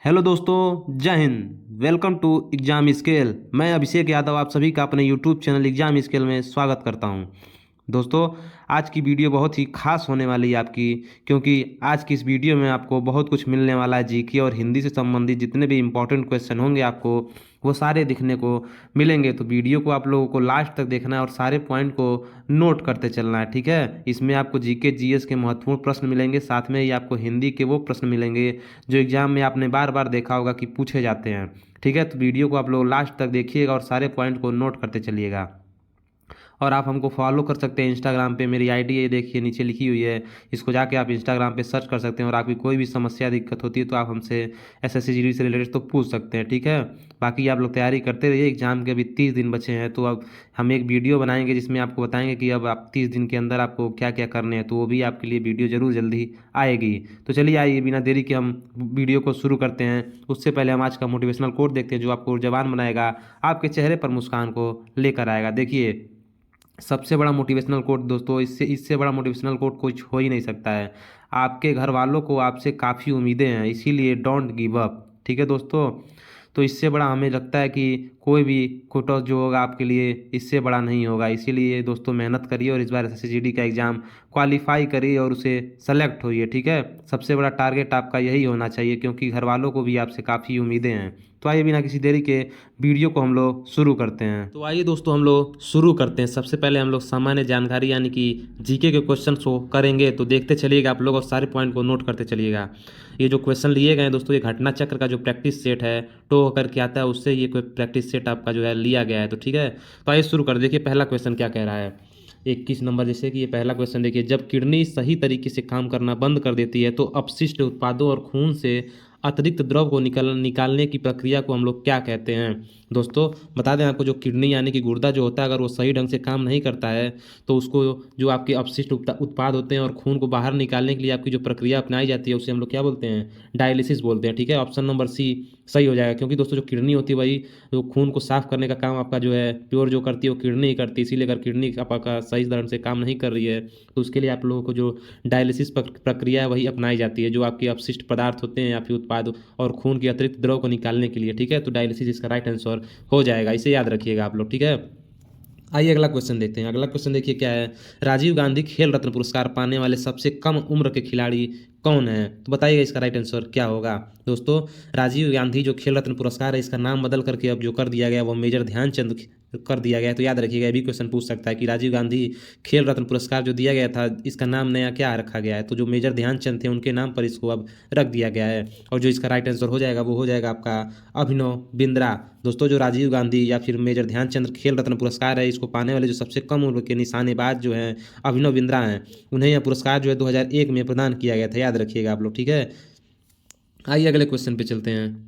Hello दोस्तों, जय हिंद। Welcome to Exam Scale. मैं अभिषेक यादव आप सभी का अपने यूट्यूब चैनल एग्ज़ाम स्केल में स्वागत करता हूं। दोस्तों, आज की वीडियो बहुत ही खास होने वाली है आपकी, क्योंकि आज की इस वीडियो में आपको बहुत कुछ मिलने वाला है। जीके और हिंदी से संबंधित जितने भी इंपॉर्टेंट क्वेश्चन होंगे आपको वो सारे दिखने को मिलेंगे। तो वीडियो को आप लोगों को लास्ट तक देखना है और सारे पॉइंट को नोट करते चलना है, ठीक है। इसमें आपको जीके जीएस के महत्वपूर्ण प्रश्न मिलेंगे, साथ में ही आपको हिंदी के वो प्रश्न मिलेंगे जो एग्जाम में आपने बार बार देखा होगा कि पूछे जाते हैं, ठीक है। तो वीडियो को आप लोग लास्ट तक देखिएगा और सारे पॉइंट को नोट करते चलिएगा। और आप हमको फॉलो कर सकते हैं इंस्टाग्राम पे। मेरी आईडी ये देखिए नीचे लिखी हुई है, इसको जाके आप इंस्टाग्राम पे सर्च कर सकते हैं। और आपकी कोई भी समस्या दिक्कत होती है तो आप हमसे एसएससी जीडी से रिलेटेड तो पूछ सकते हैं, ठीक है। बाकी आप लोग तैयारी करते रहिए, एग्जाम के अभी 30 दिन बचे हैं। तो अब हम एक वीडियो बनाएंगे जिसमें आपको बताएंगे कि अब आप 30 दिन के अंदर आपको क्या क्या करने हैं, तो वो भी आपके लिए वीडियो जरूर जल्दी आएगी। तो चलिए आइए बिना देरी के हम वीडियो को शुरू करते हैं। उससे पहले हम आज का मोटिवेशनल कोट देखते हैं जो आपको जवान बनाएगा, आपके चेहरे पर मुस्कान को लेकर आएगा। देखिए, सबसे बड़ा मोटिवेशनल कोट दोस्तों, इससे इससे बड़ा मोटिवेशनल कोट कुछ हो ही नहीं सकता है। आपके घर वालों को आपसे काफ़ी उम्मीदें हैं, इसीलिए डोंट गिव अप, ठीक है दोस्तों। तो इससे बड़ा हमें लगता है कि कोई भी कोटा जो होगा आपके लिए इससे बड़ा नहीं होगा। इसीलिए दोस्तों मेहनत करिए और इस बार एसएससी जीडी का एग्ज़ाम क्वालिफाई करिए और उसे सेलेक्ट होइए, ठीक है। सबसे बड़ा टारगेट आपका यही होना चाहिए, क्योंकि घर वालों को भी आपसे काफ़ी उम्मीदें हैं। तो आइए बिना किसी देरी के वीडियो को हम लोग शुरू करते हैं। तो आइए दोस्तों हम लोग शुरू करते हैं। सबसे पहले हम लोग सामान्य जानकारी यानी कि जीके के क्वेश्चन को करेंगे। तो देखते चलिएगा आप लोग और सारे पॉइंट को नोट करते चलिएगा। ये जो क्वेश्चन लिए गए हैं दोस्तों, ये घटना चक्र का जो प्रैक्टिस सेट है टो होकर के आता है, उससे ये कोई प्रैक्टिस सेट आपका जो है लिया गया है। तो ठीक है, तो आइए शुरू कर। देखिए पहला क्वेश्चन क्या कह रहा है, 21 नंबर। जैसे कि ये पहला क्वेश्चन देखिए, जब किडनी सही तरीके से काम करना बंद कर देती है तो अपशिष्ट उत्पादों और खून से अतिरिक्त द्रव को निकालने की प्रक्रिया को हम लोग क्या कहते हैं। दोस्तों बता दें आपको, जो किडनी यानी कि गुर्दा जो होता है, अगर वो सही ढंग से काम नहीं करता है तो उसको जो आपके अपशिष्ट उत्पाद होते हैं और खून को बाहर निकालने के लिए आपकी जो प्रक्रिया अपनाई जाती है उसे हम लोग क्या बोलते हैं, डायलिसिस बोलते हैं, ठीक है। ऑप्शन नंबर सी सही हो जाएगा, क्योंकि दोस्तों जो किडनी होती है वही जो खून को साफ करने का काम आपका जो है प्योर जो करती है वो किडनी ही करती है। इसीलिए अगर किडनी आपका सही ढंग से काम नहीं कर रही है तो उसके लिए आप लोगों को जो डायलिसिस प्रक्रिया है वही अपनाई जाती है, जो आपके अपशिष्ट पदार्थ होते हैं या फिर उत्पाद और खून के अतिरिक्त द्रव को निकालने के लिए, ठीक है। तो डायलिसिस इसका राइट आंसर हो जाएगा, इसे याद रखिएगा आप लोग, ठीक है। आइए अगला क्वेश्चन देखते हैं। अगला क्वेश्चन देखिए क्या है, राजीव गांधी खेल रत्न पुरस्कार पाने वाले सबसे कम उम्र के खिलाड़ी कौन है। तो बताइएगा इसका राइट आंसर क्या होगा। दोस्तों राजीव गांधी जो खेल रत्न पुरस्कार है इसका नाम बदल करके अब जो कर दिया गया वो मेजर ध्यानचंद कर दिया गया है। तो याद रखिएगा, ये भी क्वेश्चन पूछ सकता है कि राजीव गांधी खेल रत्न पुरस्कार जो दिया गया था इसका नाम नया क्या रखा गया है। तो जो मेजर ध्यानचंद थे उनके नाम पर इसको अब रख दिया गया है। और जो इसका राइट आंसर हो जाएगा वो हो जाएगा आपका अभिनव बिंद्रा। दोस्तों जो राजीव गांधी या फिर मेजर ध्यानचंद खेल रत्न पुरस्कार है इसको पाने वाले जो सबसे कम उम्र के निशानेबाज जो हैं अभिनव बिंद्रा हैं, उन्हें यह पुरस्कार जो है 2001 में प्रदान किया गया था, याद रखिएगा आप लोग, ठीक है। आइए अगले क्वेश्चन पे चलते हैं।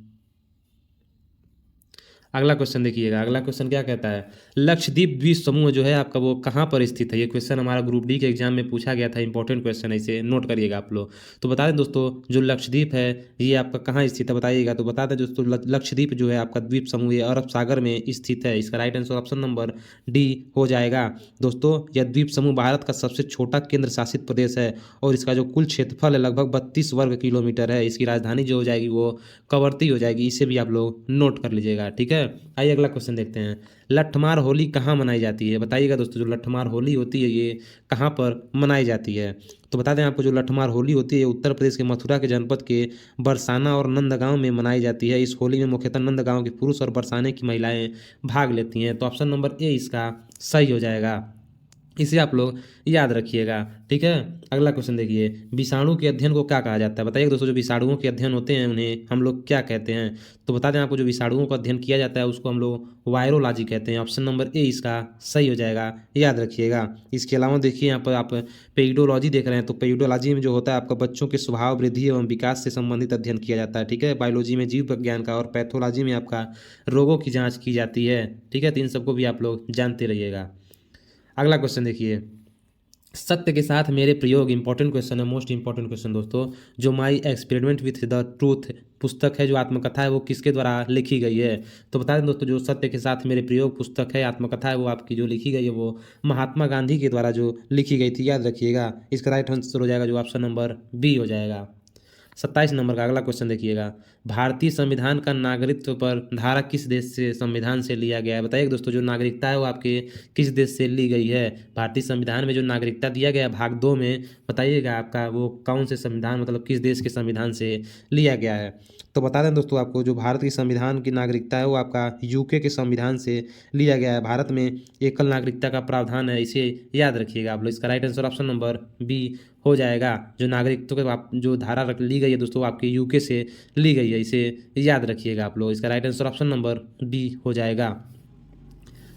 अगला क्वेश्चन देखिएगा, अगला क्वेश्चन क्या कहता है, लक्षद्वीप द्वीप समूह जो है आपका वो कहाँ पर स्थित है। ये क्वेश्चन हमारा ग्रुप डी के एग्जाम में पूछा गया था, इंपॉर्टेंट क्वेश्चन है, इसे नोट करिएगा आप लोग। तो बता दें दोस्तों, जो लक्षद्वीप है ये आपका कहाँ स्थित है बताइएगा। तो बता दें दोस्तों, लक्षद्वीप जो है आपका द्वीप समूह ये अरब सागर में स्थित है। इसका right answer option number D हो जाएगा। दोस्तों यह द्वीप समूह भारत का सबसे छोटा केंद्र शासित प्रदेश है और इसका जो कुल क्षेत्रफल है लगभग 32 वर्ग किलोमीटर है। इसकी राजधानी जो हो जाएगी वो कवरत्ती हो जाएगी, इसे भी आप लोग नोट कर लीजिएगा, ठीक है। आइए अगला क्वेश्चन देखते हैं, लठमार होली कहाँ मनाई जाती है। बताइएगा दोस्तों, जो लठमार होली होती है ये कहाँ पर मनाई जाती है। तो बता दें आपको, जो लठमार होली होती है उत्तर प्रदेश के मथुरा के जनपद के बरसाना और नंदगांव में मनाई जाती है। इस होली में मुख्यतः नंदगांव के पुरुष और बरसाने की महिलाएं भाग लेती हैं। तो ऑप्शन नंबर ए इसका सही हो जाएगा, इसे आप लोग याद रखिएगा, ठीक है। अगला क्वेश्चन देखिए, विषाणु के अध्ययन को क्या कहा जाता है। बताइए दोस्तों, जो विषाणुओं के अध्ययन होते हैं उन्हें हम लोग क्या कहते हैं। तो बता दें आपको, जो विषाणुओं का अध्ययन किया जाता है उसको हम लोग वायरोलॉजी कहते हैं। ऑप्शन नंबर ए इसका सही हो जाएगा, याद रखिएगा। इसके अलावा देखिए यहाँ पर आप पेइडोलॉजी देख रहे हैं, तो पेइडोलॉजी में जो होता है आपका बच्चों के स्वभाव वृद्धि एवं विकास से संबंधित अध्ययन किया जाता है, ठीक है। बायोलॉजी में जीव विज्ञान का और पैथोलॉजी में आपका रोगों की जाँच की जाती है, ठीक है। तो इन सबको भी आप लोग जानते रहिएगा। अगला क्वेश्चन देखिए, सत्य के साथ मेरे प्रयोग, इंपॉर्टेंट क्वेश्चन है, मोस्ट इंपॉर्टेंट क्वेश्चन दोस्तों। जो my experiment with the truth पुस्तक है, जो आत्मकथा है वो किसके द्वारा लिखी गई है। तो बता दें दोस्तों, जो सत्य के साथ मेरे प्रयोग पुस्तक है आत्मकथा है वो आपकी जो लिखी गई है वो महात्मा गांधी के द्वारा जो लिखी गई थी, याद रखिएगा। इसका राइट आंसर हो जाएगा जो ऑप्शन नंबर बी हो जाएगा। 27 नंबर का अगला क्वेश्चन देखिएगा, भारतीय संविधान का नागरिकत्व पर धारा किस देश से संविधान से लिया गया है? बताइए दोस्तों, जो नागरिकता है वो आपके किस देश से ली गई है? भारतीय संविधान में जो नागरिकता दिया गया भाग 2 में, बताइएगा आपका वो कौन से संविधान मतलब किस देश के संविधान से लिया गया है? तो बता दें दोस्तों आपको, जो भारत की संविधान की नागरिकता है वो आपका यूके के संविधान से लिया गया है। भारत में एकल नागरिकता का प्रावधान है, इसे याद रखिएगा आप लोग। इसका right answer option number B हो जाएगा। जो नागरिकत्व के आप जो धारा ली गई है दोस्तों, आपके यूके से ली गई है, इसे याद रखिएगा आप लोग। इसका right answer option number B हो जाएगा।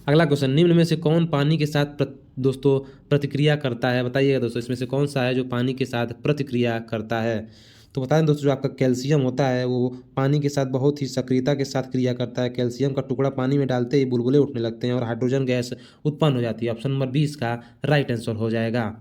अगला क्वेश्चन, निम्न में से कौन पानी के साथ दोस्तों प्रतिक्रिया करता है? बताइएगा दोस्तों, इसमें से कौन सा है जो पानी के साथ प्रतिक्रिया करता है? तो बता दें दोस्तों, जो आपका कैल्शियम होता है वो पानी के साथ बहुत ही सक्रियता के साथ क्रिया करता है। कैल्शियम का टुकड़ा पानी में डालते ही बुलबुले उठने लगते हैं और हाइड्रोजन गैस उत्पन्न हो जाती है। ऑप्शन नंबर 20 का राइट आंसर हो जाएगा।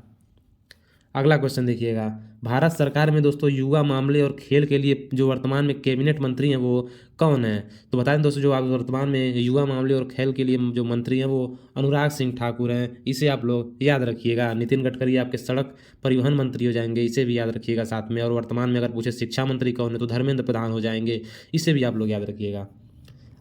अगला क्वेश्चन देखिएगा, भारत सरकार में दोस्तों युवा मामले और खेल के लिए जो वर्तमान में कैबिनेट मंत्री हैं वो कौन है? तो बता दें दोस्तों, जो आप वर्तमान में युवा मामले और खेल के लिए जो मंत्री हैं वो अनुराग सिंह ठाकुर हैं, इसे आप लोग याद रखिएगा। नितिन गडकरी आपके सड़क परिवहन मंत्री हो जाएंगे, इसे भी याद रखिएगा साथ में। और वर्तमान में अगर पूछे शिक्षा मंत्री कौन है तो धर्मेंद्र प्रधान हो जाएंगे, इसे भी आप लोग याद रखिएगा।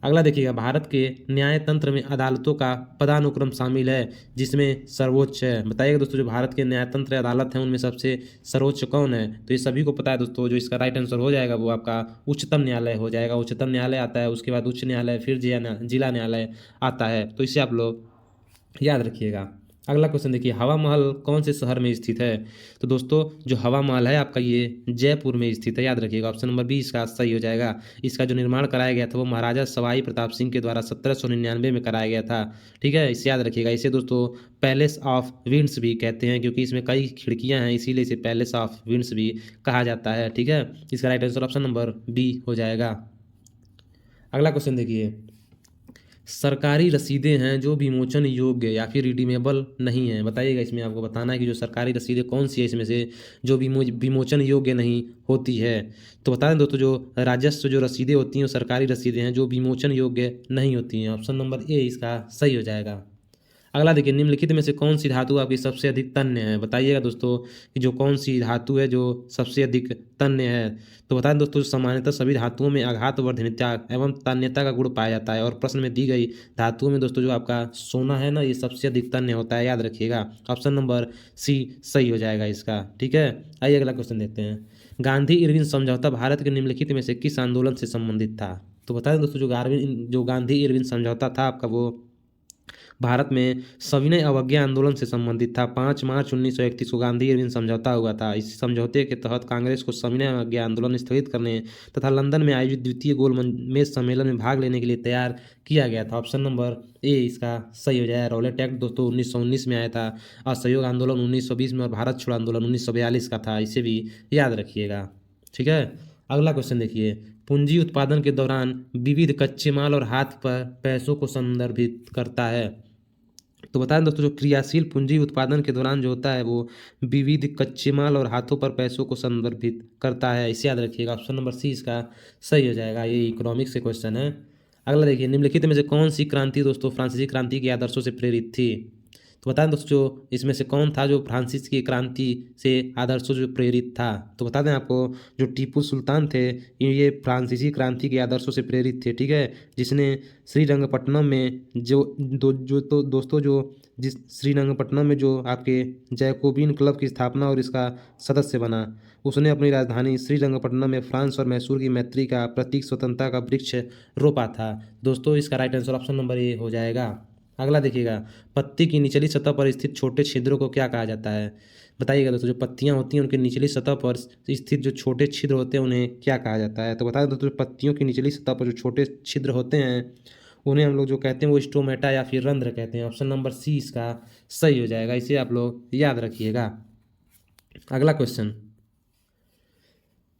अगला देखिएगा, भारत के न्याय तंत्र में अदालतों का पदानुक्रम शामिल है जिसमें सर्वोच्च है। बताइएगा दोस्तों, जो भारत के न्याय तंत्र अदालत हैं उनमें सबसे सर्वोच्च कौन है? तो ये सभी को पता है दोस्तों। जो इसका राइट आंसर हो जाएगा वो आपका उच्चतम न्यायालय हो जाएगा। उच्चतम न्यायालय आता है, उसके बाद उच्च न्यायालय, फिर जिला न्यायालय आता है। तो इसे आप लोग याद रखिएगा। अगला क्वेश्चन देखिए, हवा महल कौन से शहर में स्थित है? तो दोस्तों, जो हवा महल है आपका ये जयपुर में स्थित है, याद रखिएगा। ऑप्शन नंबर 20 का सही हो जाएगा। इसका जो निर्माण कराया गया था वो महाराजा सवाई प्रताप सिंह के द्वारा 1799 में कराया गया था। ठीक है, इसे याद रखिएगा। इसे दोस्तों पैलेस ऑफ विंड्स भी कहते हैं, क्योंकि इसमें कई खिड़कियां हैं, इसीलिए इसे पैलेस ऑफ विंड्स भी कहा जाता है। ठीक है, इसका right answer option number B हो जाएगा। अगला क्वेश्चन देखिए, सरकारी रसीदें हैं जो विमोचन योग्य या फिर रिडीमेबल नहीं है। बताइएगा, इसमें आपको बताना है कि जो सरकारी रसीदें कौन सी है इसमें से जो विमोचन योग्य नहीं होती है। तो बता दें दोस्तों, जो राजस्व जो रसीदें होती हैं वो सरकारी रसीदें हैं जो विमोचन योग्य नहीं होती हैं। ऑप्शन नंबर ए इसका सही हो जाएगा। अगला देखिए, निम्नलिखित में से कौन सी धातु आपकी सबसे अधिक तन्य है? बताइएगा दोस्तों कि जो कौन सी धातु है जो सबसे अधिक तन्य है। तो बताएं दोस्तों, सामान्यतः सभी धातुओं में आघात वर्धनीयता एवं तन्यता का गुण पाया जाता है। और प्रश्न में दी गई धातुओं में दोस्तों जो आपका सोना है ना, ये सबसे अधिक तन्य होता है, याद रखिएगा। ऑप्शन नंबर सी सही हो जाएगा इसका। ठीक है, आइए अगला क्वेश्चन देखते हैं। गांधी इरविन समझौता भारत के निम्नलिखित में से किस आंदोलन से संबंधित था? तो बता दें दोस्तों, जो गांधी इरविन समझौता था आपका वो भारत में सविनय अवज्ञा आंदोलन से संबंधित था। 5 मार्च 1931 को गांधी इरविन समझौता हुआ था। इस समझौते के तहत कांग्रेस को सविनय अवज्ञा आंदोलन स्थगित करने तथा लंदन में आयोजित द्वितीय गोलमेज सम्मेलन में भाग लेने के लिए तैयार किया गया था। ऑप्शन नंबर ए इसका सही हो जाएगा। रॉलेट एक्ट दोस्तों 1919 में आया था, असहयोग आंदोलन 1920 में और भारत छोड़ो आंदोलन 1942 का था, इसे भी याद रखिएगा। ठीक है, अगला क्वेश्चन देखिए, पूंजी उत्पादन के दौरान विविध कच्चे माल और हाथ पर पैसों को संदर्भित करता है। तो बताएं दोस्तों, जो क्रियाशील पूंजी उत्पादन के दौरान जो होता है वो विविध कच्चे माल और हाथों पर पैसों को संदर्भित करता है, इसे याद रखिएगा। ऑप्शन नंबर सी इसका सही हो जाएगा। ये इकोनॉमिक्स से क्वेश्चन है। अगला देखिए, निम्नलिखित में से कौन सी क्रांति दोस्तों फ्रांसीसी क्रांति के आदर्शों से प्रेरित थी? तो बताएं दोस्तों, जो इसमें से कौन था जो फ्रांसिस की क्रांति से आदर्शों से प्रेरित था? तो बता दें आपको, जो टीपू सुल्तान थे ये फ्रांसीसी क्रांति के आदर्शों से प्रेरित थे। ठीक है, जिसने श्रीरंगपट्टनम में जिस श्रीरंगपट्टनम में जो आपके जैकोबिन क्लब की स्थापना और इसका सदस्य बना, उसने अपनी राजधानी श्रीरंगपट्टनम में फ्रांस और मैसूर की मैत्री का प्रतीक स्वतंत्रता का वृक्ष रोपा था। दोस्तों, इसका right answer option number A हो जाएगा। अगला देखिएगा, पत्ती की निचली सतह पर स्थित छोटे छिद्रों को क्या कहा जाता है? बताइएगा दोस्तों, जो पत्तियां होती हैं उनकी निचली सतह पर स्थित जो छोटे छिद्र होते हैं उन्हें क्या कहा जाता है? तो बता दें दोस्तों, पत्तियों की निचली सतह पर जो छोटे छिद्र होते हैं उन्हें हम लोग जो कहते हैं वो स्टोमेटा या फिर रंध्र कहते हैं। ऑप्शन नंबर सी इसका सही हो जाएगा, इसे आप लोग याद रखिएगा। अगला क्वेश्चन,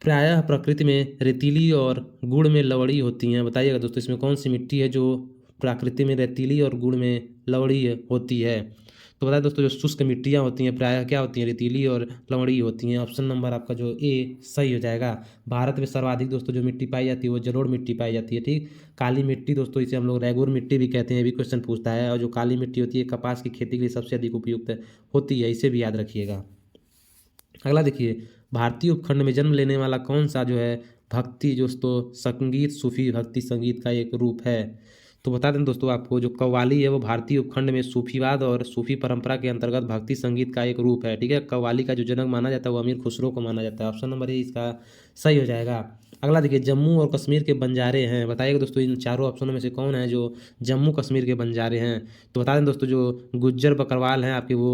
प्रायः प्रकृति में रेतीली और गुड़ में लवड़ी होती हैं। बताइएगा दोस्तों, इसमें कौन सी मिट्टी है जो प्रकृति में रेतीली और गुड़ में लवड़ी होती है? तो बताए दोस्तों, जो शुष्क मिट्टियाँ होती हैं प्रायः क्या होती हैं, रेतीली और लवड़ी होती हैं। ऑप्शन नंबर आपका जो ए सही हो जाएगा। भारत में सर्वाधिक दोस्तों जो मिट्टी पाई जाती है वो जलोढ़ मिट्टी पाई जाती है। ठीक, काली मिट्टी दोस्तों इसे हम लोग रेगुर मिट्टी भी कहते हैं, ये भी क्वेश्चन पूछता है। और जो काली मिट्टी होती है कपास की खेती के लिए सबसे अधिक उपयुक्त होती है, इसे भी याद रखिएगा। अगला देखिए, भारतीय उपखंड में जन्म लेने वाला कौन सा जो है भक्ति दोस्तों संगीत सूफी भक्ति संगीत का एक रूप है। तो बता दें दोस्तों आपको, जो कव्वाली है वो भारतीय उपखंड में सूफीवाद और सूफी परंपरा के अंतर्गत भक्ति संगीत का एक रूप है। ठीक है, कव्वाली का जो जनक माना जाता है वो अमीर खुसरो को माना जाता है। ऑप्शन नंबर ए इसका सही हो जाएगा। अगला देखिए, जम्मू और कश्मीर के बंजारे हैं, बताइएगा दोस्तों इन चारों ऑप्शनों में से कौन है जो जम्मू कश्मीर के बंजारे हैं। तो बता दें दोस्तों, जो गुज्जर बकरवाल हैं आपके वो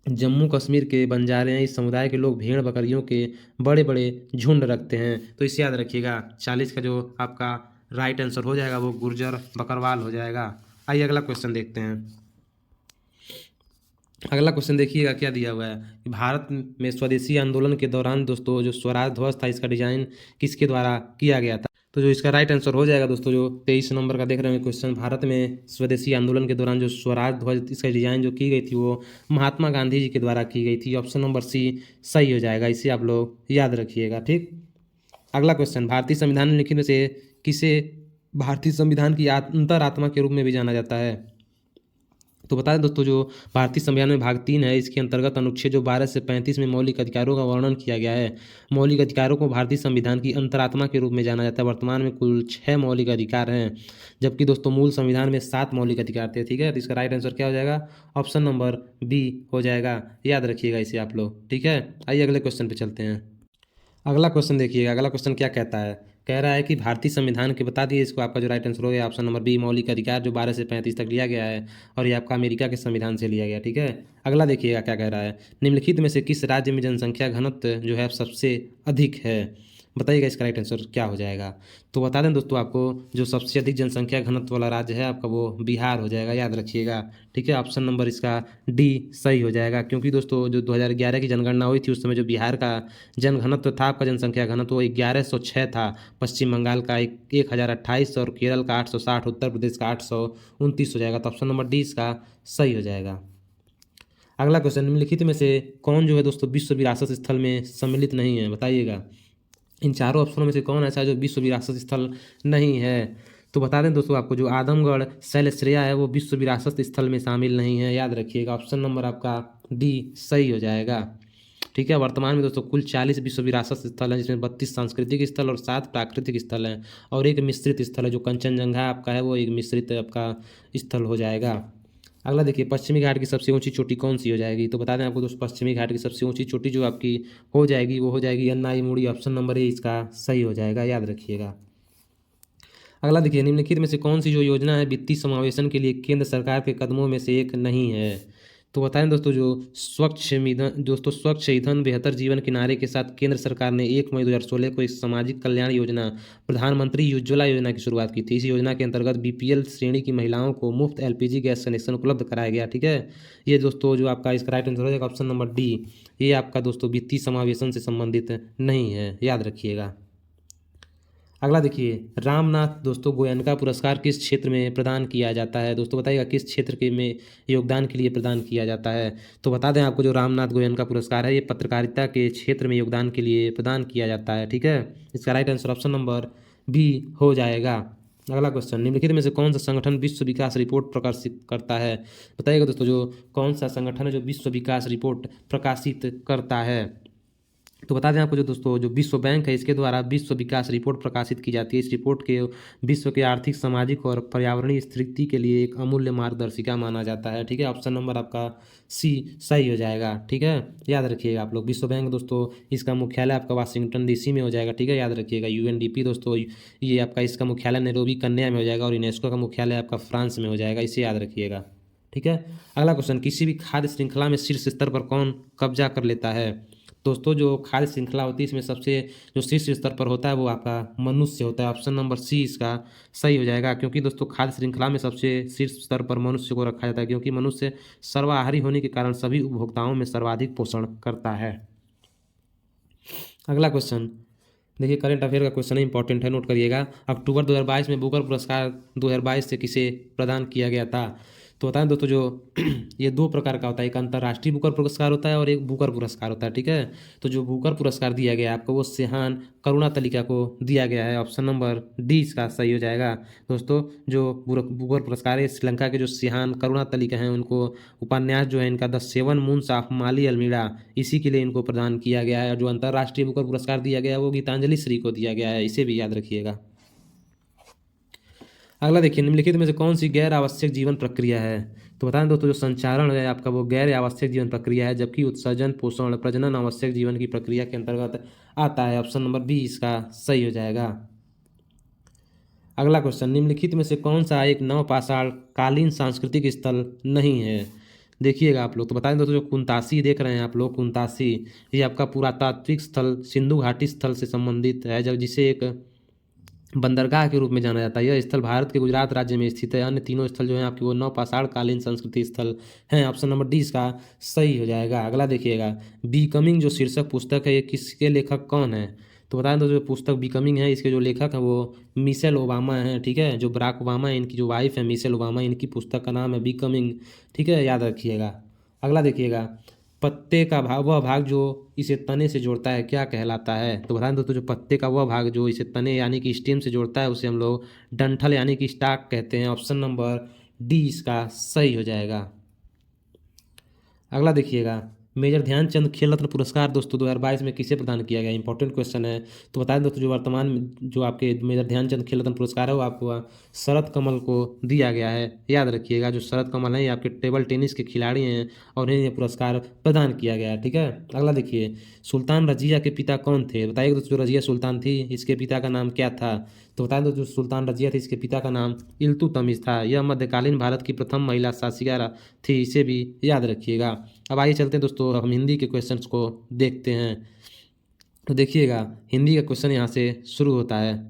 जम्मू कश्मीर के बंजारे हैं। इस समुदाय के लोग भेड़ बकरियों के बड़े बड़े झुंड रखते हैं। तो इसे याद रखिएगा, 40 का जो आपका राइट आंसर हो जाएगा वो गुर्जर बकरवाल हो जाएगा। आइए अगला क्वेश्चन देखते हैं। अगला क्वेश्चन देखिएगा क्या दिया हुआ है कि भारत में स्वदेशी आंदोलन के दौरान दोस्तों जो स्वराज ध्वज था इसका डिजाइन किसके द्वारा किया गया था। तो जो इसका राइट आंसर हो जाएगा दोस्तों, जो 23 नंबर का देख रहे हैं क्वेश्चन, भारत में स्वदेशी आंदोलन के दौरान जो स्वराज ध्वज इसका डिजाइन जो की गई थी वो महात्मा गांधी जी के द्वारा की गई थी। ऑप्शन नंबर सी सही हो जाएगा, इसे आप लोग याद रखिएगा। ठीक, अगला क्वेश्चन, भारतीय संविधान निम्नलिखित में से किसे भारतीय संविधान की अंतरात्मा के रूप में भी जाना जाता है। तो बता दें दोस्तों, जो भारतीय संविधान में भाग 3 है इसके अंतर्गत अनुच्छेद जो 12 से 35 में मौलिक अधिकारों का वर्णन किया गया है। मौलिक अधिकारों को भारतीय संविधान की अंतरात्मा के रूप में जाना जाता है। वर्तमान में कुल 6 मौलिक अधिकार हैं, जबकि दोस्तों मूल संविधान में 7 मौलिक अधिकार थे। ठीक है, तो इसका राइट आंसर क्या हो जाएगा, ऑप्शन नंबर बी हो जाएगा, याद रखिएगा इसे आप लोग। ठीक है, आइए अगले क्वेश्चन पे चलते हैं। अगला क्वेश्चन देखिएगा, अगला क्वेश्चन क्या कहता है, कह रहा है कि भारतीय संविधान के बता दिए इसको, आपका जो राइट आंसर हो गया ऑप्शन नंबर बी मौलिक अधिकार जो 12 से 35 तक लिया गया है और ये आपका अमेरिका के संविधान से लिया गया। ठीक है, अगला देखिएगा क्या कह रहा है, निम्नलिखित में से किस राज्य में जनसंख्या घनत्व जो है सबसे अधिक है, बताइएगा इसका राइट आंसर क्या हो जाएगा। तो बता दें दोस्तों आपको, जो सबसे अधिक जनसंख्या घनत्व वाला राज्य है आपका वो बिहार हो जाएगा, याद रखिएगा। ठीक है, ऑप्शन नंबर इसका डी सही हो जाएगा, क्योंकि दोस्तों जो 2011 की जनगणना हुई थी उस समय जो बिहार का जनघनत्व था आपका जनसंख्या घनत्व वो 1106 था। पश्चिम बंगाल का 1028 और केरल का 860, उत्तर प्रदेश का 829 हो जाएगा। तो ऑप्शन नंबर डी इसका सही हो जाएगा। अगला क्वेश्चन, निम्नलिखित में से कौन जो है दोस्तों विश्व विरासत स्थल में सम्मिलित नहीं है, बताइएगा। इन चारों ऑप्शनों में से कौन ऐसा है जो विश्व विरासत स्थल नहीं है। तो बता दें दोस्तों आपको, जो आदमगढ़ शैलश्रेया है वो विश्व विरासत स्थल में शामिल नहीं है, याद रखिएगा। ऑप्शन नंबर आपका डी सही हो जाएगा। ठीक है, वर्तमान में दोस्तों कुल 40 विश्व विरासत स्थल हैं, जिसमें 32 सांस्कृतिक स्थल और 7 प्राकृतिक स्थल हैं और एक मिश्रित स्थल है। जो कंचनजंगा आपका है वो एक मिश्रित आपका स्थल हो जाएगा। अगला देखिए, पश्चिमी घाट की सबसे ऊंची चोटी कौन सी हो जाएगी। तो बता दें आपको दोस्तों, पश्चिमी घाट की सबसे ऊंची चोटी जो आपकी हो जाएगी वो हो जाएगी अन्नाईमुड़ी। ऑप्शन नंबर ए इसका सही हो जाएगा, याद रखिएगा। अगला देखिए, निम्नलिखित में से कौन सी जो योजना है वित्तीय समावेशन के लिए केंद्र सरकार के कदमों में से एक नहीं है। तो बताएं दोस्तों, जो स्वच्छ ईंधन बेहतर जीवन किनारे के साथ केंद्र सरकार ने 1 मई 2016 को एक सामाजिक कल्याण योजना प्रधानमंत्री उज्ज्वला योजना की शुरुआत की थी। इस योजना के अंतर्गत बीपीएल श्रेणी की महिलाओं को मुफ्त एलपीजी गैस कनेक्शन उपलब्ध कराया गया। ठीक है, ये दोस्तों जो आपका इसका राइट आंसर हो जाएगा ऑप्शन नंबर डी, ये आपका दोस्तों वित्तीय समावेशन से संबंधित नहीं है, याद रखिएगा। अगला देखिए, रामनाथ दोस्तों गोयनका पुरस्कार किस क्षेत्र में प्रदान किया जाता है। दोस्तों बताइएगा किस क्षेत्र के में योगदान के लिए प्रदान किया जाता है। तो बता दें आपको, जो रामनाथ गोयनका पुरस्कार है ये पत्रकारिता के क्षेत्र में योगदान के लिए प्रदान किया जाता है। ठीक है, इसका right answer option number B हो जाएगा। अगला क्वेश्चन, निम्नलिखित में से कौन सा संगठन विश्व विकास रिपोर्ट प्रकाशित करता है, बताइएगा दोस्तों, जो कौन सा संगठन है जो विश्व विकास रिपोर्ट प्रकाशित करता है। तो बता दें आपको, जो दोस्तों जो विश्व बैंक है इसके द्वारा विश्व विकास रिपोर्ट प्रकाशित की जाती है। इस रिपोर्ट के विश्व के आर्थिक सामाजिक और पर्यावरणीय स्थिति के लिए एक अमूल्य मार्गदर्शिका माना जाता है। ठीक है, ऑप्शन नंबर आपका सी सही हो जाएगा। ठीक है, याद रखिएगा आप लोग, विश्व बैंक दोस्तों इसका मुख्यालय आपका वाशिंगटन डीसी में हो जाएगा। ठीक है, याद रखिएगा। यूएनडीपी दोस्तों ये आपका इसका मुख्यालय नैरोबी कन्या में हो जाएगा और यूनेस्को का मुख्यालय आपका फ्रांस में हो जाएगा, इसे याद रखिएगा। ठीक है, अगला क्वेश्चन, किसी भी खाद्य श्रृंखला में शीर्ष स्तर पर कौन कब्जा कर लेता है। दोस्तों जो खाद्य श्रृंखला होती है इसमें सबसे जो शीर्ष स्तर पर होता है वो आपका मनुष्य होता है। ऑप्शन नंबर सी इसका सही हो जाएगा, क्योंकि दोस्तों खाद्य श्रृंखला में सबसे शीर्ष स्तर पर मनुष्य को रखा जाता है, क्योंकि मनुष्य सर्वाहारी होने के कारण सभी उपभोक्ताओं में सर्वाधिक पोषण करता है। अगला क्वेश्चन देखिए, करंट अफेयर का क्वेश्चन है, इंपॉर्टेंट है, नोट करिएगा। अक्टूबर 2022 में बुकर पुरस्कार 2022 से किसे प्रदान किया गया था। तो बताएं दोस्तों, जो ये दो प्रकार का होता है, एक अंतर्राष्ट्रीय बुकर पुरस्कार होता है और एक बुकर पुरस्कार होता है, ठीक है। तो जो बुकर पुरस्कार दिया गया है आपको वो सिहान करुणातलिका को दिया गया है। ऑप्शन नंबर डी इसका सही हो जाएगा। दोस्तों, जो बुकर पुरस्कार है, श्रीलंका के जो सिहान करुणातलिका हैं उनको उपन्यास जो है इनका द सेवन मून्स ऑफ माली अल्मीड़ा, इसी के लिए इनको प्रदान किया गया है। और जो अंतर्राष्ट्रीय बुकर पुरस्कार दिया गया है वो गीतांजलि श्री को दिया गया है, इसे भी याद रखिएगा। अगला देखिए, निम्नलिखित में से कौन सी गैर आवश्यक जीवन प्रक्रिया है। तो बताएं दोस्तों, जो संचारण है आपका वो गैर आवश्यक जीवन प्रक्रिया है, जबकि उत्सर्जन पोषण और प्रजनन आवश्यक जीवन की प्रक्रिया के अंतर्गत आता है। ऑप्शन नंबर बी इसका सही हो जाएगा। अगला क्वेश्चन, निम्नलिखित में से कौन सा एक नवपाषाण कालीन सांस्कृतिक स्थल नहीं है। देखिएगा आप लोग, तो बताएं दोस्तों, जो कुंतासी देख रहे हैं आप लोग, कुंतासी ये आपका पुरातात्विक स्थल सिंधु घाटी स्थल से संबंधित है, जब जिसे एक बंदरगाह के रूप में जाना जाता है। यह स्थल भारत के गुजरात राज्य में स्थित है। अन्य तीनों स्थल जो हैं आपके वो नवपाषाण कालीन संस्कृति स्थल हैं। ऑप्शन नंबर डी इसका सही हो जाएगा। अगला देखिएगा, बिकमिंग जो शीर्षक पुस्तक है ये किसके लेखक कौन है। तो बताएं तो जो पुस्तक बिकमिंग है इसके जो लेखक हैं वो मिशेल ओबामा हैं, ठीक है। जो बराक ओबामा है इनकी जो वाइफ है मिशेल ओबामा, इनकी पुस्तक का नाम है बिकमिंग, ठीक है, याद रखिएगा। अगला देखिएगा, पत्ते का भाग वह भाग जो इसे तने से जोड़ता है क्या कहलाता है। तो बताएं दोस्तों, जो पत्ते का वह भाग जो इसे तने यानी कि स्टेम से जोड़ता है उसे हम लोग डंठल यानी कि स्टाक कहते हैं। ऑप्शन नंबर डी इसका सही हो जाएगा। अगला देखिएगा, मेजर ध्यानचंद खेल रत्न पुरस्कार दोस्तों 2022 में किसे प्रदान किया गया, इंपॉर्टेंट क्वेश्चन है। तो बताएं दोस्तों, जो वर्तमान में जो आपके मेजर ध्यानचंद खेल रत्न पुरस्कार है वो आपको शरद कमल को दिया गया है। याद रखिएगा, जो शरद कमल हैं ये आपके टेबल टेनिस के खिलाड़ी हैं और इन्हें ये पुरस्कार प्रदान किया गया है, ठीक है। अगला देखिए, सुल्तान रजिया के पिता कौन थे। बताइए दोस्तों, जो रजिया सुल्तान थी इसके पिता का नाम क्या था। तो बताएं दोस्तों, जो सुल्तान रजिया थी इसके पिता का नाम इल्तुतमिश था। यह मध्यकालीन भारत की प्रथम महिला शासिका थी, इसे भी याद रखिएगा। अब आइए चलते हैं दोस्तों, हम हिंदी के क्वेश्चंस को देखते हैं। तो देखिएगा, हिंदी का क्वेश्चन यहाँ से शुरू होता है।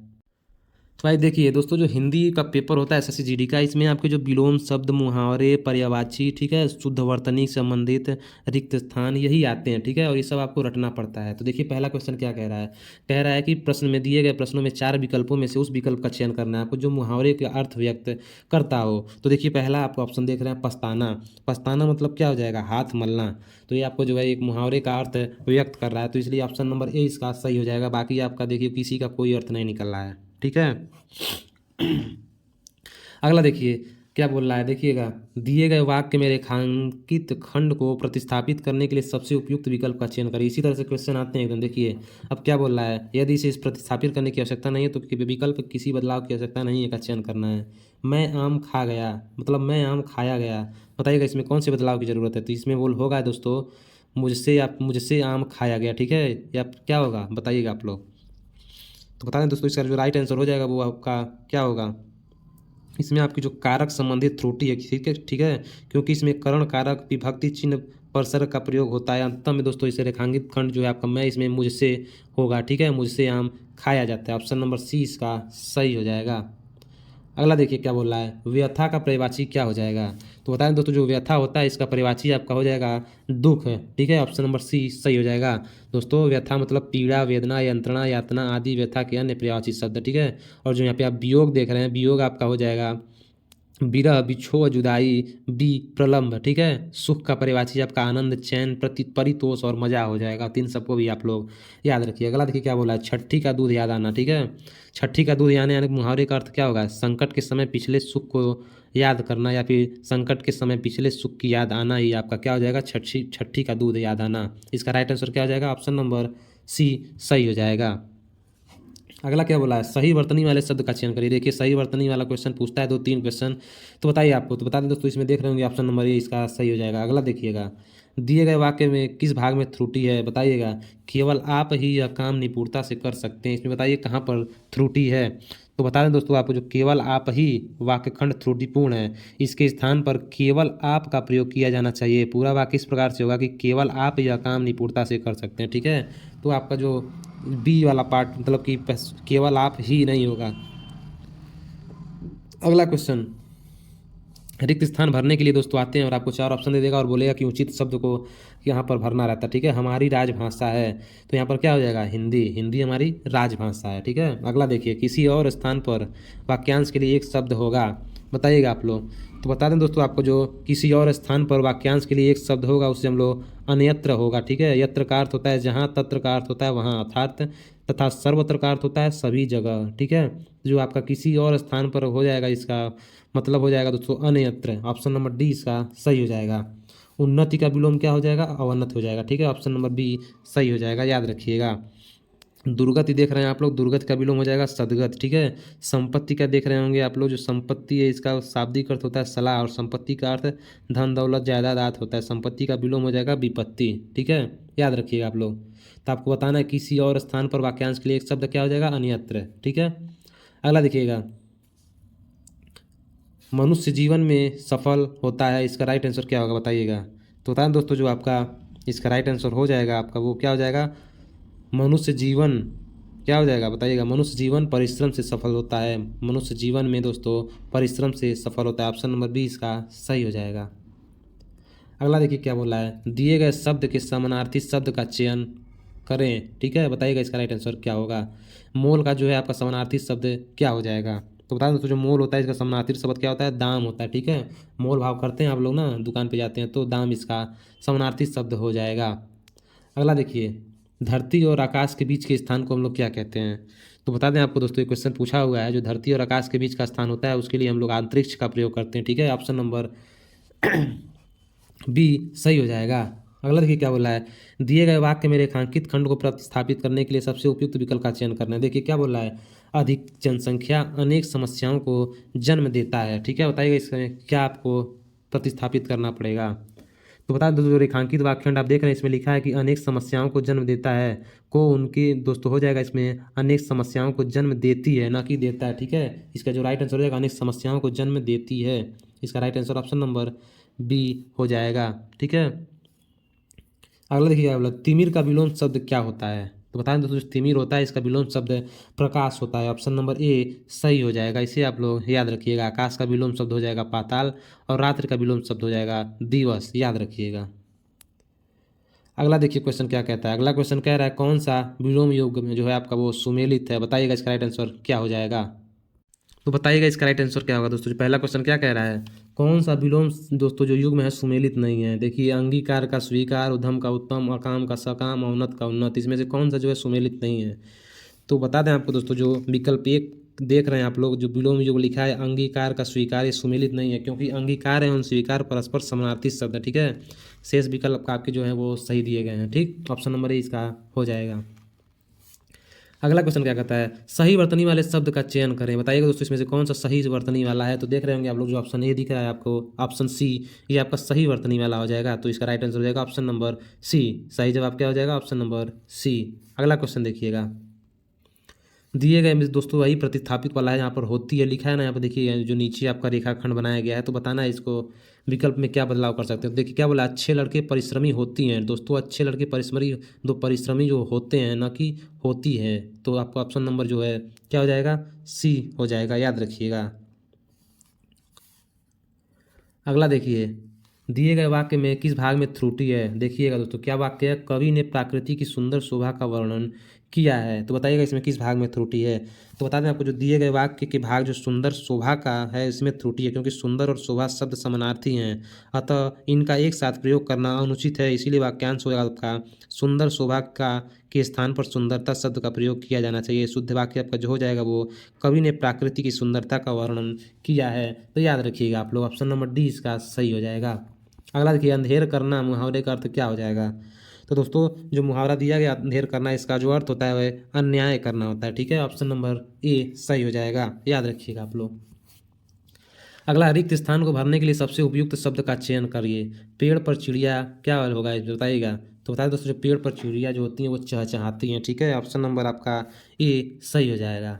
तो भाई देखिए दोस्तों, जो हिंदी का पेपर होता है एसएससी जीडी का, इसमें आपके जो विलोम शब्द, मुहावरे, पर्यायवाची, ठीक है, शुद्ध वर्तनी से संबंधित रिक्त स्थान यही आते हैं, ठीक है, और ये सब आपको रटना पड़ता है। तो देखिए पहला क्वेश्चन क्या कह रहा है, कह रहा है कि प्रश्न में दिए गए प्रश्नों में 4 विकल्पों में से उस विकल्प का चयन करना है आपको जो मुहावरे के अर्थ व्यक्त करता हो। तो देखिए पहला आपको ऑप्शन देख रहे हैं पछताना। पछताना मतलब क्या हो जाएगा, हाथ मलना। तो ये आपको जो है एक मुहावरे का अर्थ व्यक्त कर रहा है, तो इसलिए ऑप्शन नंबर ए इसका सही हो जाएगा। बाकी आपका देखिए किसी का कोई अर्थ नहीं निकल रहा है, ठीक है। अगला देखिए क्या बोल रहा है, देखिएगा, दिए गए वाक्य में रेखांकित खंड को प्रतिस्थापित करने के लिए सबसे उपयुक्त विकल्प का चयन करिए। इसी तरह से क्वेश्चन आते हैं एकदम। देखिए अब क्या बोल रहा है, यदि इसे प्रतिस्थापित करने की आवश्यकता नहीं है तो विकल्प किसी बदलाव की आवश्यकता नहीं है का चयन करना है। मैं आम खा गया मतलब मैं आम खाया गया, बताइएगा इसमें कौन से बदलाव की जरूरत है। तो इसमें बोल होगा दोस्तों मुझसे आम खाया गया, ठीक है, या क्या होगा बताइएगा आप लोग। तो बता दें दोस्तों, इसका जो राइट आंसर हो जाएगा वो आपका क्या होगा, इसमें आपकी जो कारक संबंधित त्रुटि है, ठीक है, ठीक है, क्योंकि इसमें करण कारक विभक्ति चिन्ह परसर्ग का प्रयोग होता है। अंत में दोस्तों इसे रेखांकित खंड जो है आपका मैं इसमें मुझसे होगा, ठीक है, मुझसे आम खाया जाता है। ऑप्शन नंबर सी इसका सही हो जाएगा। अगला देखिए क्या बोल रहा है, व्यथा का पर्यायवाची क्या हो जाएगा। तो बताएं दोस्तों, जो व्यथा होता है इसका पर्यायवाची आपका हो जाएगा दुख है, ठीक है, ऑप्शन नंबर सी सही हो जाएगा। दोस्तों व्यथा मतलब पीड़ा, वेदना, यंत्रणा, यातना आदि व्यथा के अन्य पर्यायवाची शब्द, ठीक है। और जो यहाँ पे आप वियोग देख रहे हैं, वियोग आपका हो जाएगा विरह, बिछोह, जुदाई, प्रलम्ब, ठीक है। सुख का पर्यायवाची आपका आनंद, चैन, परितोष और मजा हो जाएगा। तीन सबको भी आप लोग याद रखिए। अगला देखिए क्या बोला है, छठी का दूध याद आना, ठीक है। छठी का दूध यानी मुहावरे का अर्थ क्या होगा, संकट के समय पिछले सुख को याद करना या फिर संकट के समय पिछले सुख की याद आना, ही आपका क्या हो जाएगा, छठी का दूध याद आना। इसका राइट आंसर क्या हो जाएगा, ऑप्शन नंबर सी सही हो जाएगा। अगला क्या बोला है, सही वर्तनी वाले शब्द का चयन करिए। देखिए सही वर्तनी वाला क्वेश्चन पूछता है 2-3 क्वेश्चन, तो बताइए आपको। तो बता दें दोस्तों, इसमें देख रहे होंगे ऑप्शन नंबर ए इसका सही हो जाएगा। अगला देखिएगा, दिए गए वाक्य में किस भाग में त्रुटि है, बताइएगा। केवल आप ही यह काम निपुणता से कर सकते हैं, इसमें बताइए कहाँ पर त्रुटि है। तो बता दें दोस्तों आपको, जो केवल आप ही वाक्य खंड त्रुटिपूर्ण है, इसके स्थान पर केवल आप का प्रयोग किया जाना चाहिए। पूरा वाक्य इस प्रकार से होगा कि केवल आप यह काम निपुणता से कर सकते हैं, ठीक है। तो आपका जो बी वाला पार्ट मतलब कि केवल आप ही नहीं होगा। अगला क्वेश्चन, रिक्त स्थान भरने के लिए दोस्तों आते हैं और आपको 4 ऑप्शन दे देगा और बोलेगा कि उचित शब्द को यहाँ पर भरना रहता है, ठीक है। हमारी राजभाषा है, तो यहाँ पर क्या हो जाएगा, हिंदी। हिंदी हमारी राजभाषा है, ठीक है। अगला देखिए, किसी और स्थान पर वाक्यांश के लिए एक शब्द होगा, बताइएगा आप लोग। तो बता दें दोस्तों आपको, जो किसी और स्थान पर वाक्यांश के लिए एक शब्द होगा उससे हम लोग अन्यत्र होगा, ठीक है। यत्र का अर्थ होता है जहाँ, तत्र का अर्थ होता है वहाँ अर्थात, तथा सर्वत्र का अर्थ होता है सभी जगह, ठीक है। जो आपका किसी और स्थान पर हो जाएगा, इसका मतलब हो जाएगा दोस्तों अन्यत्र। ऑप्शन नंबर डी इसका सही हो जाएगा। उन्नति का विलोम क्या हो जाएगा? अवनति हो जाएगा, ठीक है। ऑप्शन नंबर बी सही हो जाएगा, याद रखिएगा। दुर्गति देख रहे हैं आप लोग, दुर्गति का विलोम हो जाएगा सदगत, ठीक है। संपत्ति का देख रहे होंगे आप लोग, जो संपत्ति है इसका शाब्दिक अर्थ होता है सलाह, और संपत्ति का अर्थ धन दौलत जायदाद होता है। संपत्ति का विलोम हो जाएगा विपत्ति, ठीक है, याद रखिएगा आप लोग। तो आपको बताना है किसी और स्थान पर वाक्यांश के लिए एक शब्द क्या हो जाएगा? अन्यत्र, ठीक है। अगला देखिएगा, मनुष्य जीवन में सफल होता है, इसका राइट आंसर क्या होगा बताइएगा। तो बताएं दोस्तों, जो आपका इसका राइट आंसर हो जाएगा आपका, वो क्या हो जाएगा? मनुष्य जीवन क्या हो जाएगा बताइएगा? मनुष्य जीवन परिश्रम से सफल होता है। मनुष्य जीवन में दोस्तों परिश्रम से सफल होता है। ऑप्शन नंबर बी इसका सही हो जाएगा। अगला देखिए क्या बोला है, दिए गए शब्द के समानार्थी शब्द का चयन करें, ठीक है। बताइएगा इसका राइट आंसर क्या होगा। मोल का जो है आपका समानार्थी शब्द क्या हो जाएगा? तो बता दें दोस्तों, जो मोल होता है इसका समानार्थी शब्द क्या होता है? दाम होता है, ठीक है। मोल भाव करते हैं आप लोग ना, दुकान पे जाते हैं, तो दाम इसका समानार्थी शब्द हो जाएगा। अगला देखिए, धरती और आकाश के बीच के स्थान को हम लोग क्या कहते हैं? तो बता दें आपको दोस्तों, एक क्वेश्चन पूछा हुआ है, जो धरती और आकाश के बीच का स्थान होता है उसके लिए हम लोग अंतरिक्ष का प्रयोग करते हैं, ठीक है। ऑप्शन नंबर बी सही हो जाएगा। अगला देखिए क्या बोला है, दिए गए वाक्य में रेखांकित खंड को प्रतिस्थापित करने के लिए सबसे उपयुक्त विकल्प का चयन करना है। देखिए क्या बोल रहा है, अधिक जनसंख्या अनेक समस्याओं को जन्म देता है, ठीक है। बताइएगा इसमें क्या आपको प्रतिस्थापित करना पड़ेगा। तो बता दो, जो रेखांकित वाक्यखंड आप देख रहे हैं इसमें लिखा है कि अनेक समस्याओं को जन्म देता है, को उनके दोस्तों हो जाएगा इसमें अनेक समस्याओं को जन्म देती है, ना कि देता है, ठीक है। इसका जो राइट आंसर हो जाएगा अनेक समस्याओं को जन्म देती है। इसका right answer option number B हो जाएगा, ठीक है। अगला देखिए बोला, तिमिर का विलोम शब्द क्या होता है? तो बताएं दोस्तों, जो तिमिर होता है इसका विलोम शब्द प्रकाश होता है। ऑप्शन नंबर ए सही हो जाएगा, इसे आप लोग याद रखिएगा। आकाश का विलोम शब्द हो जाएगा पाताल, और रात्रि का विलोम शब्द हो जाएगा दिवस, याद रखिएगा। अगला देखिए क्वेश्चन क्या कहता है। अगला क्वेश्चन कह रहा है, कौन सा विलोम युग में जो है आपका वो सुमेलित है? बताइएगा इसका राइट आंसर क्या हो जाएगा। तो बताइएगा इसका राइट आंसर क्या होगा दोस्तों। जो पहला क्वेश्चन क्या कह रहा है, कौन सा विलोम दोस्तों जो युग में है सुमेलित नहीं है? देखिए, अंगीकार का स्वीकार, उधम का उत्तम, अकाम का सकाम, औन्नत का उन्नत, इसमें से कौन सा जो है सुमेलित नहीं है? तो बता दें आपको दोस्तों, जो विकल्प एक देख रहे हैं आप लोग, जो विलोम युग लिखा है अंगीकार का स्वीकार, ये सुमेलित नहीं है, क्योंकि अंगीकार एवं स्वीकार परस्पर समानार्थी शब्द है, ठीक है। शेष विकल्प आपके जो है वो सही दिए गए हैं, ठीक। ऑप्शन नंबर ए इसका हो जाएगा। अगला क्वेश्चन क्या कहता है, सही वर्तनी वाले शब्द का चयन करें। बताइएगा दोस्तों, इसमें से कौन सा सही वर्तनी वाला है? तो देख रहे होंगे आप लोग, जो ऑप्शन ए दिख रहा है आपको, ऑप्शन सी, ये आपका सही वर्तनी वाला हो जाएगा। तो इसका राइट आंसर हो जाएगा ऑप्शन नंबर सी। सही जवाब क्या हो जाएगा? Option number C. अगला क्वेश्चन देखिएगा, दिए गए में दोस्तों वही प्रतिस्थापित वाला है, यहाँ पर होती है लिखा है ना, यहाँ पर देखिए जो नीचे आपका रेखाखंड बनाया गया है। तो बताना है इसको विकल्प में क्या बदलाव कर सकते हैं। देखिए क्या बोला, अच्छे लड़के परिश्रमी होती हैं। दोस्तों अच्छे लड़के परिश्रमी जो होते हैं, ना कि होती है। तो आपको ऑप्शन नंबर जो है क्या हो जाएगा? सी हो जाएगा, याद रखिएगा। अगला देखिए, दिए गए वाक्य में किस भाग में त्रुटि है? देखिएगा दोस्तों, क्या वाक्य है, कवि ने प्रकृति की सुंदर शोभा का वर्णन किया है। तो बताइएगा इसमें किस भाग में त्रुटि है। तो बता दें आपको, जो दिए गए वाक्य के भाग जो सुंदर शोभा का है इसमें त्रुटि है, क्योंकि सुंदर और शोभा शब्द समानार्थी हैं, अतः इनका एक साथ प्रयोग करना अनुचित है। इसीलिए वाक्यांश होगा आपका सुंदर शोभा का के स्थान पर सुंदरता शब्द का प्रयोग किया जाना चाहिए। शुद्ध वाक्य आपका जो हो जाएगा वो, कवि ने प्रकृति की सुंदरता का वर्णन किया है। तो याद रखिएगा आप लोग, ऑप्शन नंबर डी इसका सही हो जाएगा। अगला देखिए, अंधेर करना मुहावरे का अर्थ क्या हो जाएगा। तो दोस्तों जो मुहावरा दिया गया अंधेर करना, इसका जो अर्थ होता है वह अन्याय करना होता है, ठीक है। ऑप्शन नंबर ए सही हो जाएगा, याद रखिएगा आप लोग। अगला, रिक्त स्थान को भरने के लिए सबसे उपयुक्त शब्द का चयन करिए। पेड़ पर चिड़िया क्या होगा बताइएगा। तो बताइए दोस्तों, जो पेड़ पर चिड़िया जो होती हैं वो चहचहाती हैं, ठीक है। ऑप्शन नंबर आपका ए सही हो जाएगा।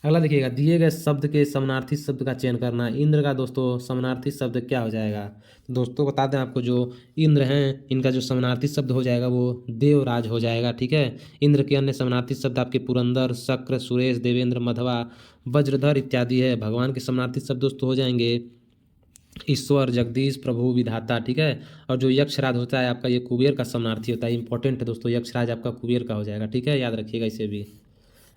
अगला देखिएगा, दिए गए शब्द के समानार्थी शब्द का चयन करना। इंद्र का दोस्तों समानार्थी शब्द क्या हो जाएगा। तो दोस्तों बता दें आपको, जो इंद्र हैं इनका जो समानार्थी शब्द हो जाएगा वो देवराज हो जाएगा, ठीक है। इंद्र के अन्य समानार्थी शब्द आपके पुरंदर, शक्र, सुरेश, देवेंद्र, मधवा, वज्रधर इत्यादि है। भगवान के समानार्थी शब्द दोस्तों हो जाएंगे ईश्वर, जगदीश, प्रभु, विधाता, ठीक है। और जो यक्षराज होता है आपका, ये कुबेर का समानार्थी होता है। इंपॉर्टेंट है दोस्तों, यक्षराज आपका कुबेर का हो जाएगा, ठीक है, याद रखिएगा इसे भी।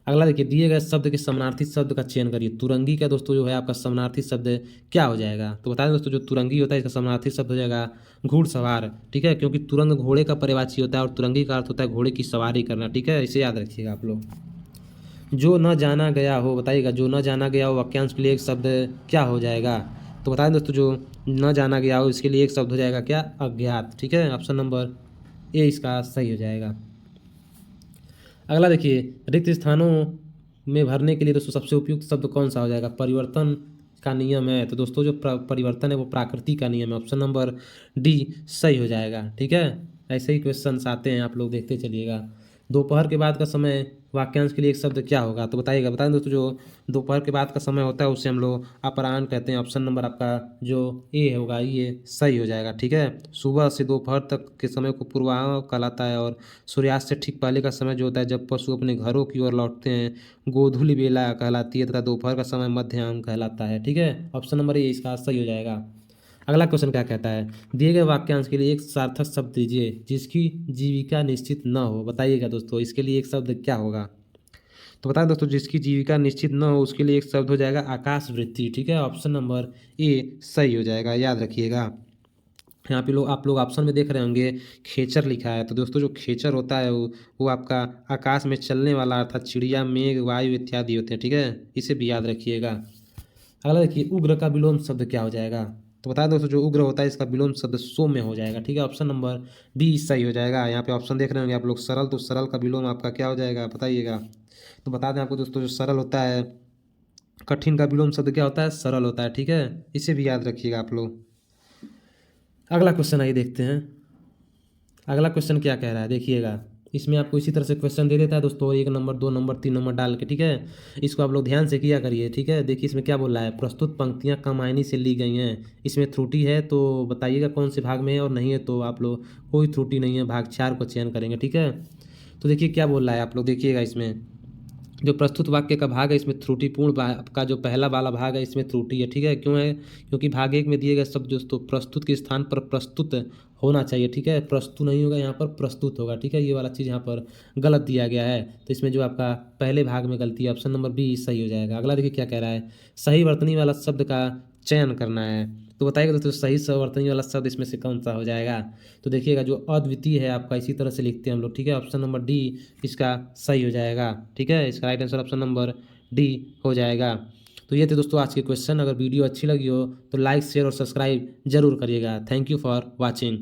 अगला देखिए, दिए गए शब्द के समानार्थी शब्द का चयन करिए। तुरंगी का दोस्तों जो है आपका समानार्थी शब्द क्या हो जाएगा? तो बता दें दोस्तों, जो तुरंगी होता है इसका समानार्थी शब्द हो जाएगा घुड़सवार। ठीक है, क्योंकि तुरंग घोड़े का पर्यायवाची होता है और तुरंगी का अर्थ होता है घोड़े की सवारी करना। ठीक है, इसे याद रखिएगा आप लोग। जो न जाना गया हो, बताइएगा, जो न जाना गया हो वाक्यांश के लिए एक शब्द क्या हो जाएगा? तो बताएं दोस्तों, जो न जाना गया हो इसके लिए एक शब्द हो जाएगा क्या? अज्ञात। ठीक है, ऑप्शन नंबर ए इसका सही हो जाएगा। अगला देखिए, रिक्त स्थानों में भरने के लिए दोस्तों सबसे उपयुक्त शब्द कौन सा हो जाएगा? परिवर्तन का नियम है। तो दोस्तों जो परिवर्तन है वो प्रकृति का नियम है। ऑप्शन नंबर डी सही हो जाएगा। ठीक है, ऐसे ही क्वेश्चन आते हैं, आप लोग देखते चलिएगा। दोपहर के बाद का समय वाक्यांश के लिए एक शब्द क्या होगा? तो बताइएगा। बताएं दोस्तों, जो दोपहर के बाद का समय होता है उसे हम लोग अपराह्न कहते हैं। ऑप्शन नंबर आपका जो ए होगा ये सही हो जाएगा। ठीक है, सुबह से दोपहर तक के समय को पूर्वाह्न कहलाता है और सूर्यास्त से ठीक पहले का समय जो होता है जब पशु अपने घरों की ओर लौटते हैं, गोधूलि बेला कहलाती है, तथा दोपहर का समय मध्याह्न कहलाता है। ठीक है, ऑप्शन नंबर ए इसका सही हो जाएगा। अगला क्वेश्चन क्या कहता है? दिए गए वाक्यांश के लिए एक सार्थक शब्द दीजिए जिसकी जीविका निश्चित न हो। बताइएगा दोस्तों, इसके लिए एक शब्द क्या होगा? तो बताएं दोस्तों, जिसकी जीविका निश्चित न हो उसके लिए एक शब्द हो जाएगा आकाश वृत्ति। ठीक है, ऑप्शन नंबर ए सही हो जाएगा, याद रखिएगा। यहाँ पे आप लोग ऑप्शन में देख रहे होंगे खेचर लिखा है। तो दोस्तों जो खेचर होता है वो आपका आकाश में चलने वाला अर्थात चिड़िया, मेघ, वायु इत्यादि होते हैं। ठीक है, इसे भी याद रखिएगा। अगला देखिए, उग्र का विलोम शब्द क्या हो जाएगा? तो बता दोस्तों, जो उग्र होता है इसका विलोम शब्द सौम्य हो जाएगा। ठीक है, ऑप्शन नंबर डी सही हो जाएगा। यहाँ पे ऑप्शन देख रहे होंगे आप लोग सरल, तो सरल का विलोम आपका क्या हो जाएगा बताइएगा। तो बता दें आपको दोस्तों, जो सरल होता है, कठिन का विलोम शब्द क्या होता है? सरल होता है। ठीक है, इसे भी याद रखिएगा आप लोग। अगला क्वेश्चन आइए देखते हैं। अगला क्वेश्चन क्या कह रहा है देखिएगा। इसमें आपको इसी तरह से क्वेश्चन दे देता है दोस्तों, 1 नंबर, 2 नंबर, 3 नंबर डाल के। ठीक है, इसको आप लोग ध्यान से किया करिए। ठीक है, देखिए इसमें क्या बोल रहा है, प्रस्तुत पंक्तियां कमायनी से ली गई हैं। इसमें त्रुटि है तो बताइएगा कौन से भाग में है, और नहीं है तो आप लोग कोई त्रुटि नहीं है, भाग 4 को चयन करेंगे। ठीक है, तो देखिए क्या बोल रहा है, आप लोग देखिएगा। इसमें जो प्रस्तुत वाक्य का भाग है इसमें त्रुटिपूर्ण का जो पहला वाला भाग है इसमें त्रुटि है। ठीक है, क्यों है? क्योंकि भाग 1 में दिए गए शब्द दोस्तों प्रस्तुत के स्थान पर प्रस्तुत होना चाहिए। ठीक है, प्रस्तुत नहीं होगा, यहाँ पर प्रस्तुत होगा। ठीक है, ये वाला चीज़ यहाँ पर गलत दिया गया है, तो इसमें जो आपका पहले भाग में गलती है, ऑप्शन नंबर बी सही हो जाएगा। अगला देखिए क्या कह रहा है, सही वर्तनी वाला शब्द का चयन करना है। तो बताइएगा दोस्तों, सही सवर्तनी वाला शब्द इसमें से कौन सा हो जाएगा? तो देखिएगा, जो अद्वितीय है आपका, इसी तरह से लिखते हैं हम लोग। ठीक है, ऑप्शन नंबर डी इसका सही हो जाएगा। ठीक है, इसका right answer option number D हो जाएगा। तो ये थे दोस्तों आज के क्वेश्चन। अगर वीडियो अच्छी लगी हो तो लाइक, शेयर और सब्सक्राइब जरूर करिएगा। Thank you for watching.